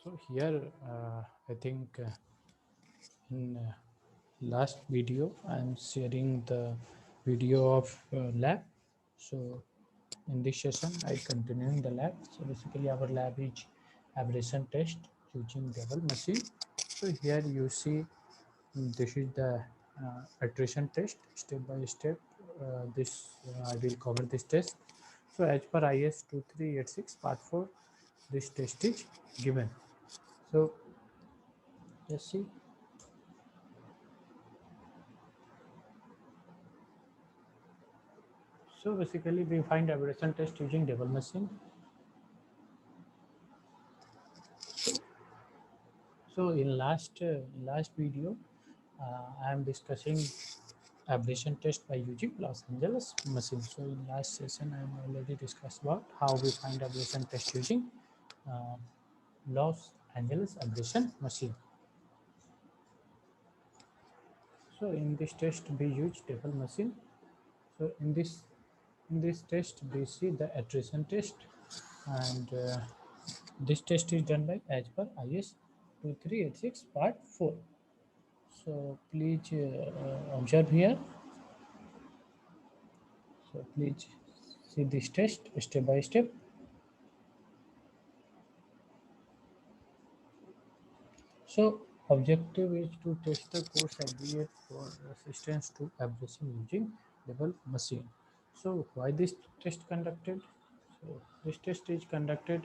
So here, I think in last video, I'm sharing the video of lab. So in this session, I continuing the lab. So basically, our lab is aberration test using double machine. So here you see this is the iteration test step by step. This I will cover this test. So as per IS 2386 part 4, this test is given. So let's see. So basically we find aberration test using double machine. So in last video, I am discussing aberration test by using Los Angeles machine. So in last session, I am already discussed about how we find aberration test using uh, Los Angeles aberration machine. So in this test, we use double machine. So in this test, we see the iteration test, and this test is done by as per IS 2386 part 4. So please observe here. So please see this test step by step. So objective is to test the course aggregate for resistance to abrasion using double machine. So why this test conducted? So this test is conducted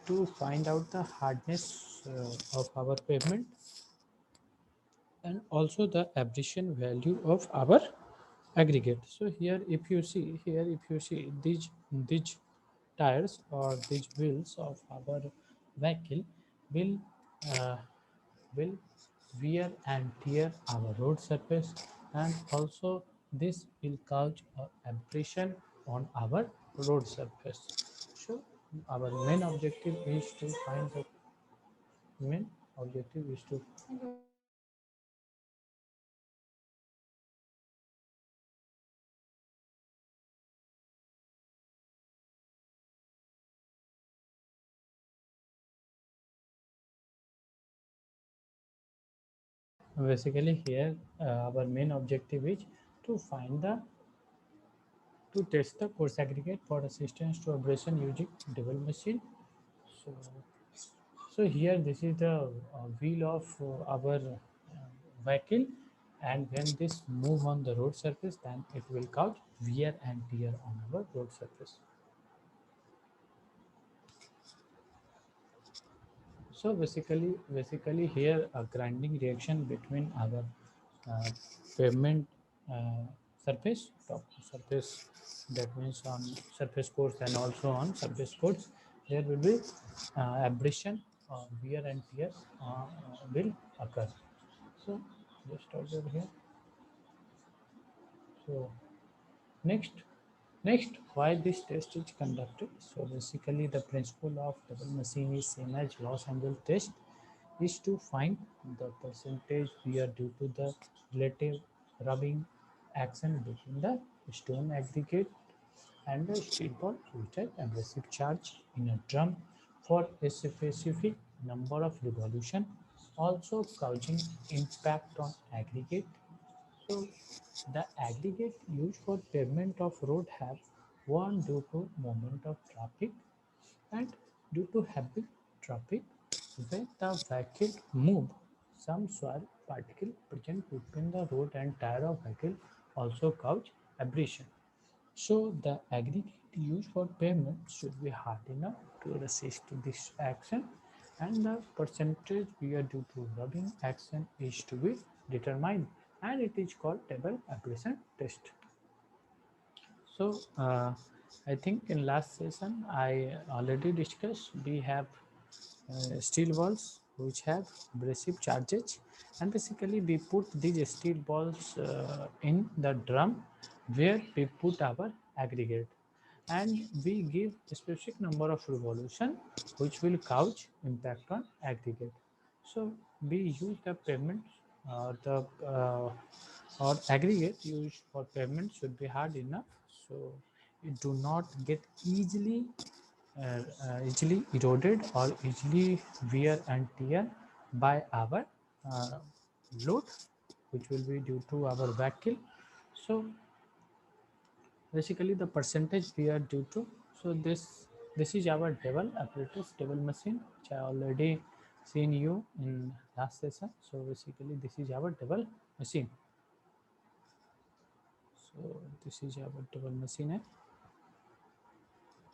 to find out the hardness of our pavement and also the abrasion value of our aggregate. So here if you see these tires or these wheels of our vehicle will uh, will wear and tear our road surface, and also this will cause abrasion on our road surface. So our main objective is to basically here our main objective is to find the to test the course aggregate for resistance to abrasion using double machine. So, so here this is the wheel of our vehicle, and when this move on the road surface, then it will cause wear and tear on our road surface. So basically here a grinding reaction between our uh, pavement uh, surface, top surface, that means on surface course and also on surface course, there will be abrasion, wear and tear will occur. So just over here. So next, why this test is conducted? So basically, the principle of double machine is same as Los Angeles test, is to find the percentage wear due to the relative rubbing action between the stone aggregate and the steel ball with an abrasive charge in a drum for a specific number of revolution, also causing impact on aggregate. So the aggregate used for pavement of road have one due to movement of traffic and due to heavy traffic when the vehicle move, some soil particle present between the road and tire of vehicle also cause abrasion. So the aggregate used for pavement should be hard enough to resist this action, and the percentage wear due to rubbing action is to be determined, and it is called double abrasion test. So I think in last session I already discussed we have steel balls which have abrasive charges, and basically we put these steel balls in the drum where we put our aggregate, and we give a specific number of revolution which will cause impact on aggregate. So we use the pavement the or aggregate used for pavement should be hard enough, so it do not get easily easily eroded or easily wear and tear by our uh, load, which will be due to our vacuum. So basically the percentage we are due to. So this is our double apparatus, double machine, which I already seen you in last session. So basically this is our double machine. So this is our double machine.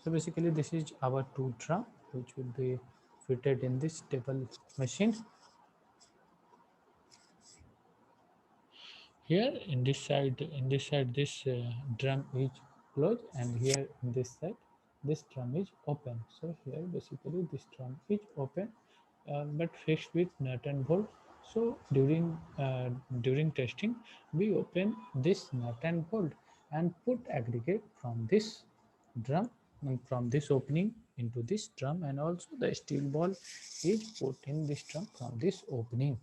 So basically this is our two drum which will be fitted in this double machine. Here in this side this drum is closed, and here in this side this drum is open. So here basically this drum is open, but fixed with nut and bolt. So during testing we open this nut and bolt and put aggregate from this drum and from this opening into this drum, and also the steel ball is put in this drum from this opening,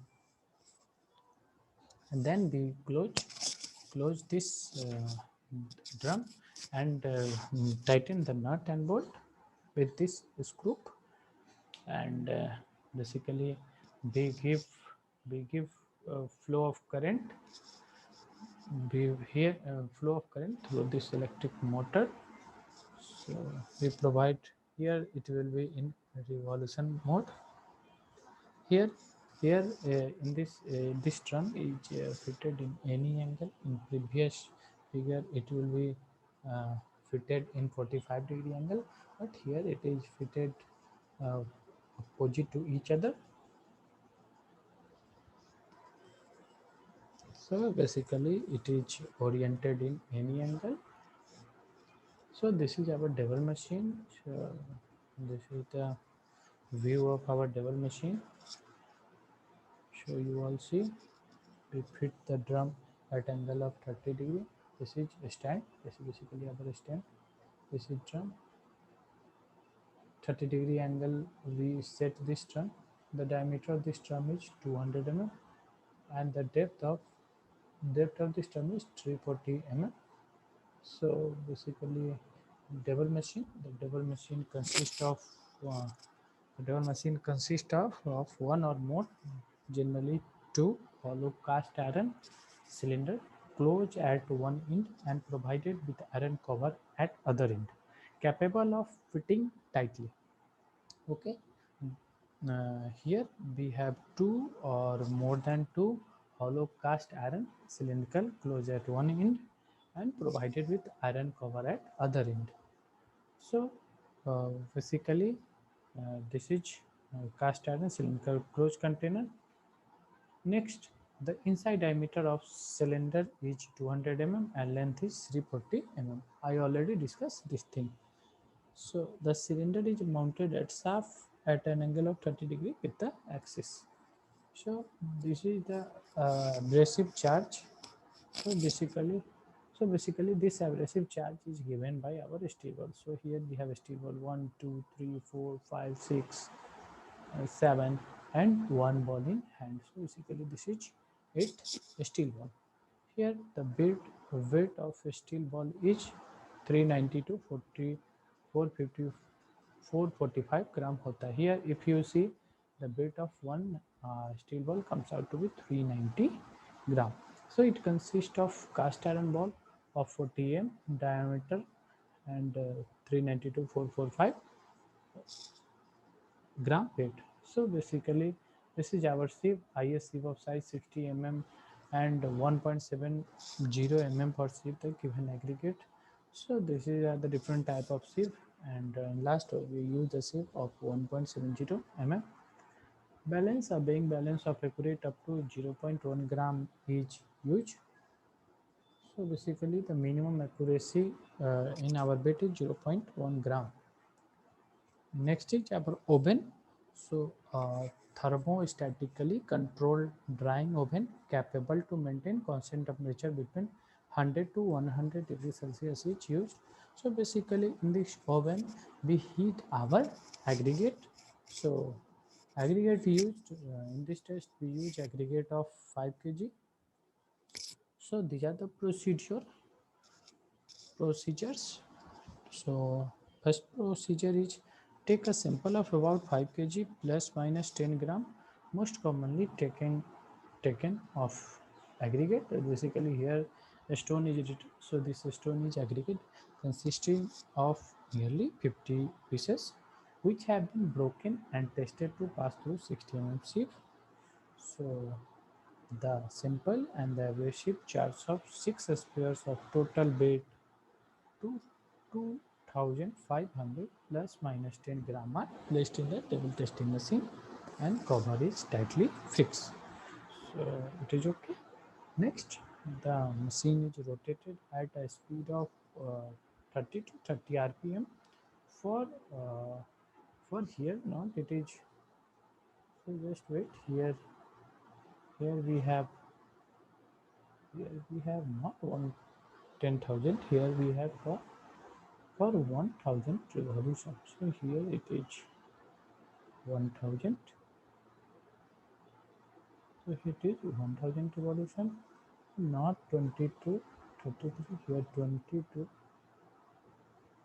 and then we close this drum and tighten the nut and bolt with this screw, and basically we give flow of current, we here flow of current through this electric motor. So we provide, here it will be in revolution mode. Here here this drum is fitted in any angle. In previous figure it will be uh, fitted in 45-degree angle, but here it is fitted uh, opposite to each other. So basically it is oriented in any angle. So this is our double machine. So this is the view of our double machine. So you all see, we fit the drum at angle of 30 degree. This is a stand. This is basically our stand. This is drum. 30-degree angle we set this drum. The diameter of this drum is 200 mm, and the depth of this drum is 340 mm. So basically double machine. The double machine consists of uh, of one or more, generally two hollow cast iron cylinder closed at one end and provided with iron cover at other end, capable of fitting tightly. Okay. Here we have two or more than two hollow cast iron cylindrical closed at one end and provided with iron cover at other end. So basically this is cast iron cylindrical closed container. Next, the inside diameter of cylinder is 200 mm and length is 340 mm. I already discussed this thing. So the cylinder is mounted at shaft at an angle of 30 degree with the axis. So this is the abrasive charge. So basically, this abrasive charge is given by our steel ball. So here we have a steel ball 1, 2, 3, 4, 5, 6, 7, and one ball in hand. So basically this is 8 steel ball. Here the weight of a steel ball is 390 to 40 450 445 gram hota. Here if you see, the weight of one steel ball comes out to be 390 gram. So it consists of cast iron ball of 40 m diameter and 390 to 445 gram weight. So basically this is our sieve, IS sieve of size 60 mm and 1.70 mm per sieve, the given aggregate. So this is the different type of sieve, and last we use the sieve of 1.70 mm. Balance, a being balance of accurate up to 0.1 gram is used. So basically the minimum accuracy in our bit is 0.1 gram. Next is our oven. So thermostatically controlled drying oven capable to maintain constant temperature between 100 to 100 degrees Celsius is used. So basically in this oven we heat our aggregate. So aggregate used in this test we use aggregate of 5 kg. So these are the procedures. So First procedure is take a sample of about 5 kg plus minus 10 gram, most commonly taken of aggregate. Basically here a stone is written, so this stone is aggregate consisting of nearly 50 pieces which have been broken and tested to pass through 60 mm sieve. So the simple and the abrasive charge of 6 spheres of total weight to 2500 plus minus 10 gram are placed in the table testing machine and cover is tightly fixed. So it is okay. Next, the machine is rotated at a speed of 30 to 30 rpm for uh, here not it is. So just wait here. Here we have not one 10,000. Here we have for 1,000 revolution. So here it is 1,000. So it is 1,000 revolution, not 22, 33. Here 22,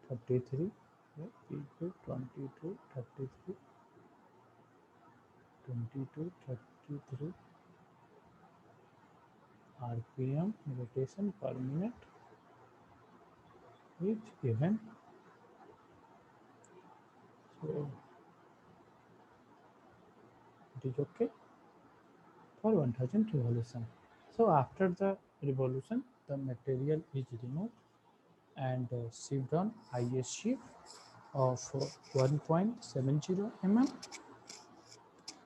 33. Here equal 22, 33, 22, 33 RPM rotation per minute is given. So it is okay for 1,000 revolution. So after the revolution, the material is removed and sieved on IS sieve of 1.70 mm.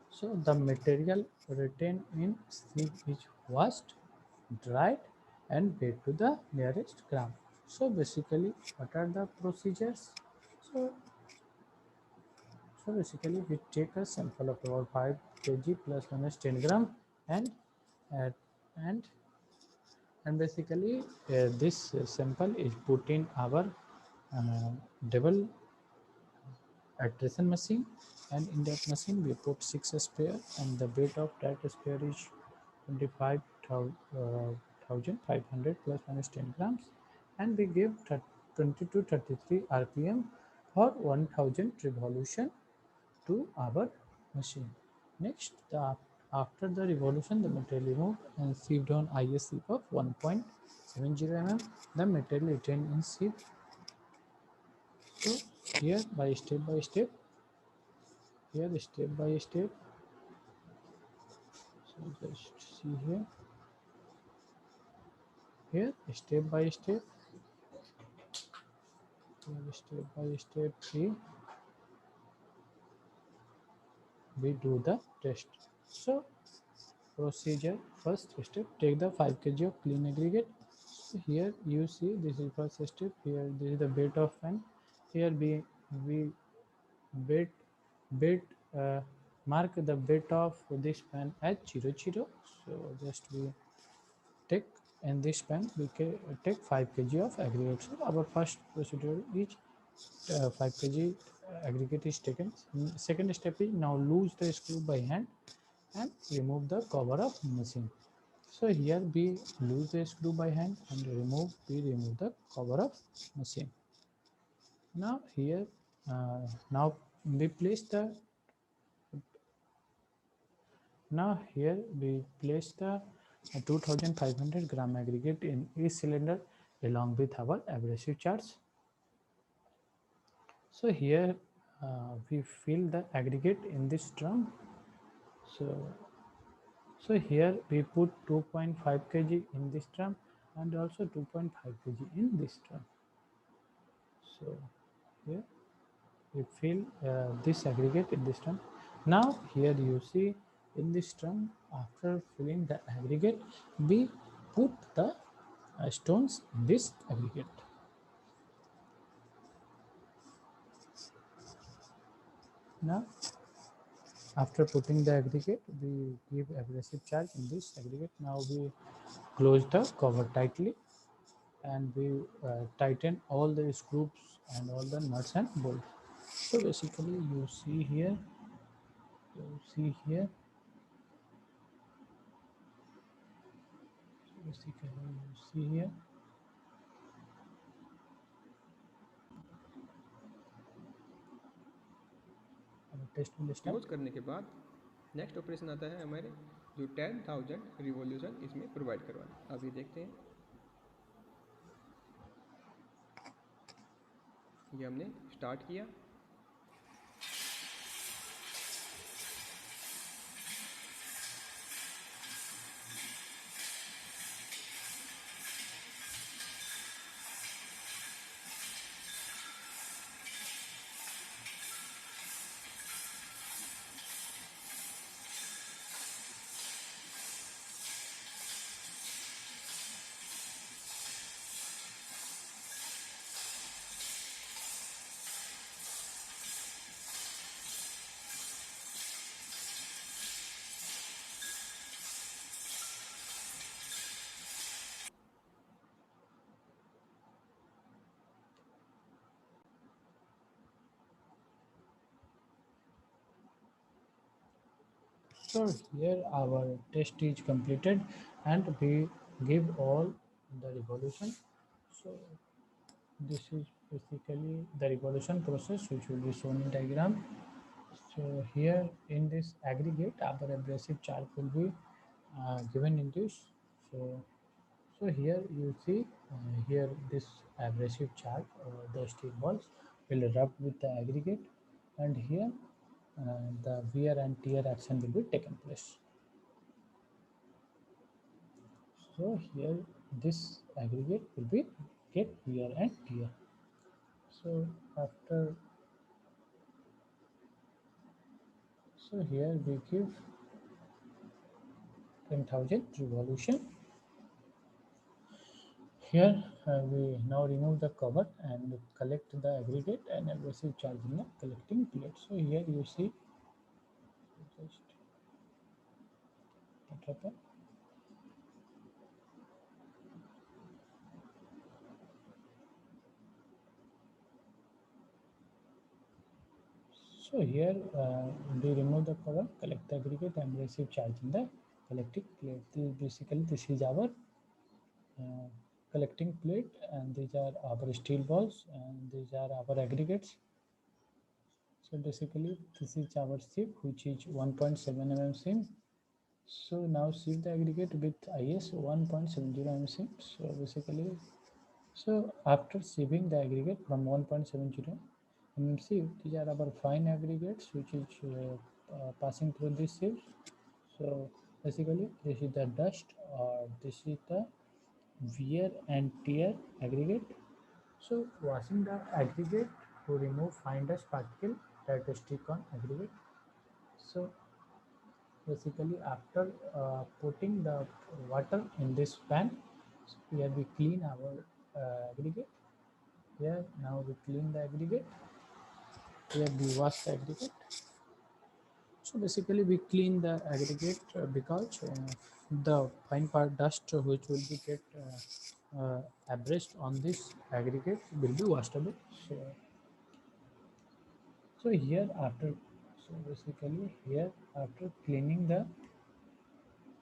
So the material retained in sieve is washed, dried and paid to the nearest gram. So basically what are the procedures? So, so basically we take a sample of about 5 kg plus minus 10 gram and add and basically this sample is put in our uh, double attrition machine, and in that machine we put 6 sphere and the weight of that sphere is 25,500 plus minus 10 grams, and we give 20 to 33 rpm for 1,000 revolution to our machine. Next, after the revolution, the material removed and sieved on IS sieve of 1.70 mm. The material retained in sieve. So here by step, here step by step. So just see here step by step, here step by step. We do the test. So procedure, first step, take the 5 kg of clean aggregate. So here you see this is first step. Here this is the bed of fan. Here we bed bed mark the bed of this pan as 0 0. So just we take in this pan we can take 5 kg of aggregate. So our first procedure is 5 kg aggregate is taken. Second step is now loose the screw by hand and remove the cover of machine. So here we loose the screw by hand and remove the cover of machine. Now here now we place the now here we place the 2,500 gram aggregate in each cylinder along with our abrasive charge. So here we fill the aggregate in this drum. So so here we put 2.5 kg in this drum and also 2.5 kg in this drum. So here we fill this aggregate in this drum. Now here you see in this drum, after filling the aggregate, we put the stones in this aggregate. Now after putting the aggregate, we give abrasive charge in this aggregate. Now we close the cover tightly and we tighten all the screws and all the nuts and bolts. So basically you see here, basically you see here, test will start. Close करने के बाद next operation आता है हमारे जो 10,000 revolution इसमें provide करवाना। अब ये देखते हैं, ये हमने स्टार्ट किया। So here our test is completed and we give all the revolution. So this is basically the revolution process which will be shown in diagram. So here in this aggregate our abrasive charge will be given in this. So here you see here this abrasive charge the steel balls will rub with the aggregate, and here the wear and tear action will be taken place. So here this aggregate will be get wear and tear. So after, so here we give 10,000 revolution. Here we now remove the cover and collect the aggregate and abrasive charge in the collecting plate. So here you see just what happened. So here we remove the cover, collect the aggregate and receive charge in the collecting plate. Basically this is our uh, collecting plate, and these are our steel balls and these are our aggregates. So basically this is our sieve which is 1.7 mm seam. So now sieve the aggregate with IS 1.70 mm seam. So basically, so after sieving the aggregate from 1.70 mm sieve, these are our fine aggregates which is passing through this sieve. So basically this is the dust, or this is the wear and tear aggregate. So washing the aggregate to remove fine dust particle that stick on aggregate. So basically after putting the water in this pan, so here we clean our aggregate. Here now we clean the aggregate. Here we wash the aggregate. So basically we clean the aggregate because the fine part dust which will be get abrased on this aggregate will be washed away. So here after, so basically here after cleaning the,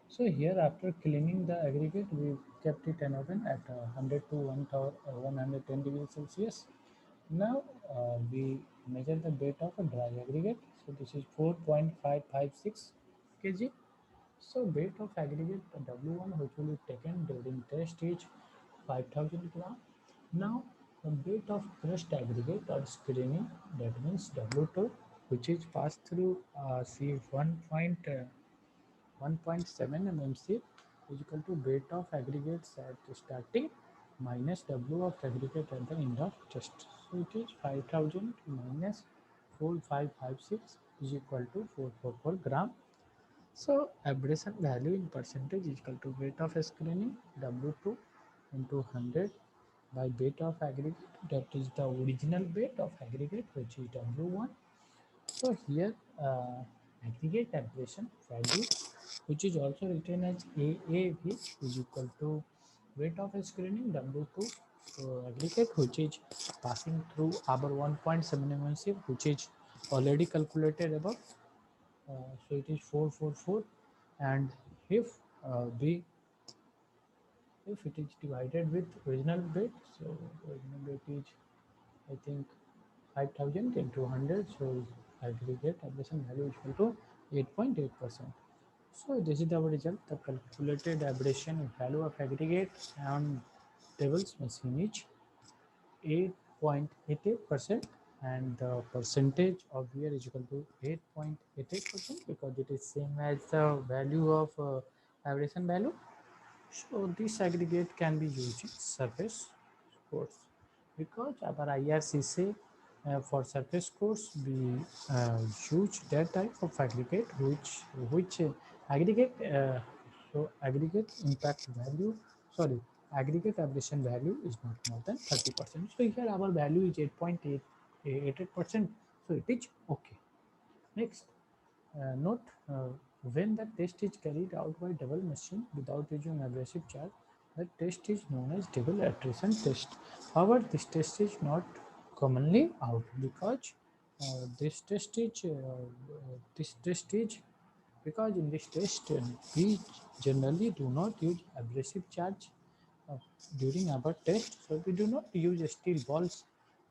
so here after cleaning the aggregate, we kept it in oven at 100 to 110 degrees Celsius. Now we measure the weight of a dry aggregate. So this is 4.556 kg. So weight of aggregate W1 which will be taken during test is 5000 gram. Now the weight of crushed aggregate or screening, that means W2, which is passed through C 1.7 mm sieve is equal to weight of aggregates at starting minus W of aggregate at the end of test. So it is 5000 minus 4556 is equal to 444 gram. So abrasion value in percentage is equal to weight of screening W2 into 100 by weight of aggregate, that is the original weight of aggregate which is W1. So here aggregate abrasion value, which is also written as AAV, is equal to weight of screening W2 aggregate which is passing through our 1.7 mm sieve, which is already calculated above. So it is 444, and if we, if it is divided with original weight, so original weight is I think 5000 into 100, so aggregate aberration value is equal to 8.8%. So this is our result. The calculated aberration value of aggregate on Devil's machine is 8.88%, and the percentage of here is equal to 8.88% because it is same as the value of aberration value. So this aggregate can be used in surface course because our IRC say for surface course we use that type of aggregate which aggregate aggregate impact value, sorry, aggregate aberration value is not more than 30%. So here our value is 8.88%, so it is okay. Next, note when the test is carried out by double machine without using abrasive charge, the test is known as double attrition test. However, this test is not commonly out because this test is because in this test we generally do not use abrasive charge uh, during our test. So we do not use steel balls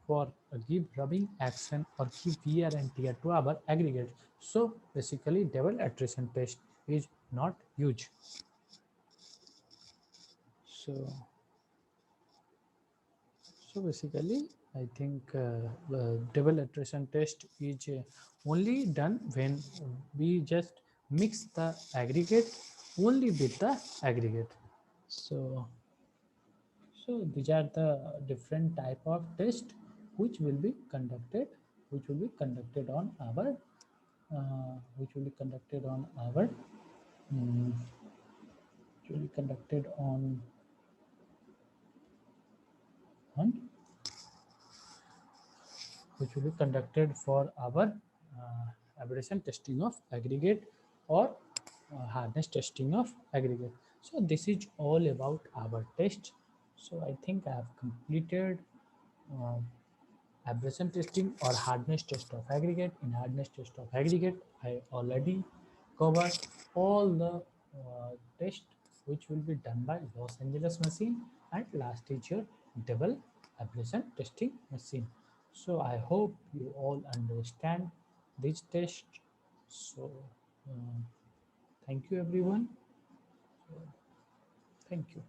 for give rubbing action or give wear and tear to our aggregate. So basically double attrition test is not used. So basically I think double attrition test is only done when we just mix the aggregate only with the aggregate. So these are the different type of test which will be conducted, which will be conducted on our which will be conducted on our which will be conducted on which will be conducted for our aberration testing of aggregate or hardness testing of aggregate. So this is all about our test. So I think I have completed uh, abrasion testing or hardness test of aggregate. In hardness test of aggregate, I already covered all the tests which will be done by Los Angeles machine, and last is your double abrasion testing machine. So I hope you all understand this test. So uh, thank you everyone. Thank you.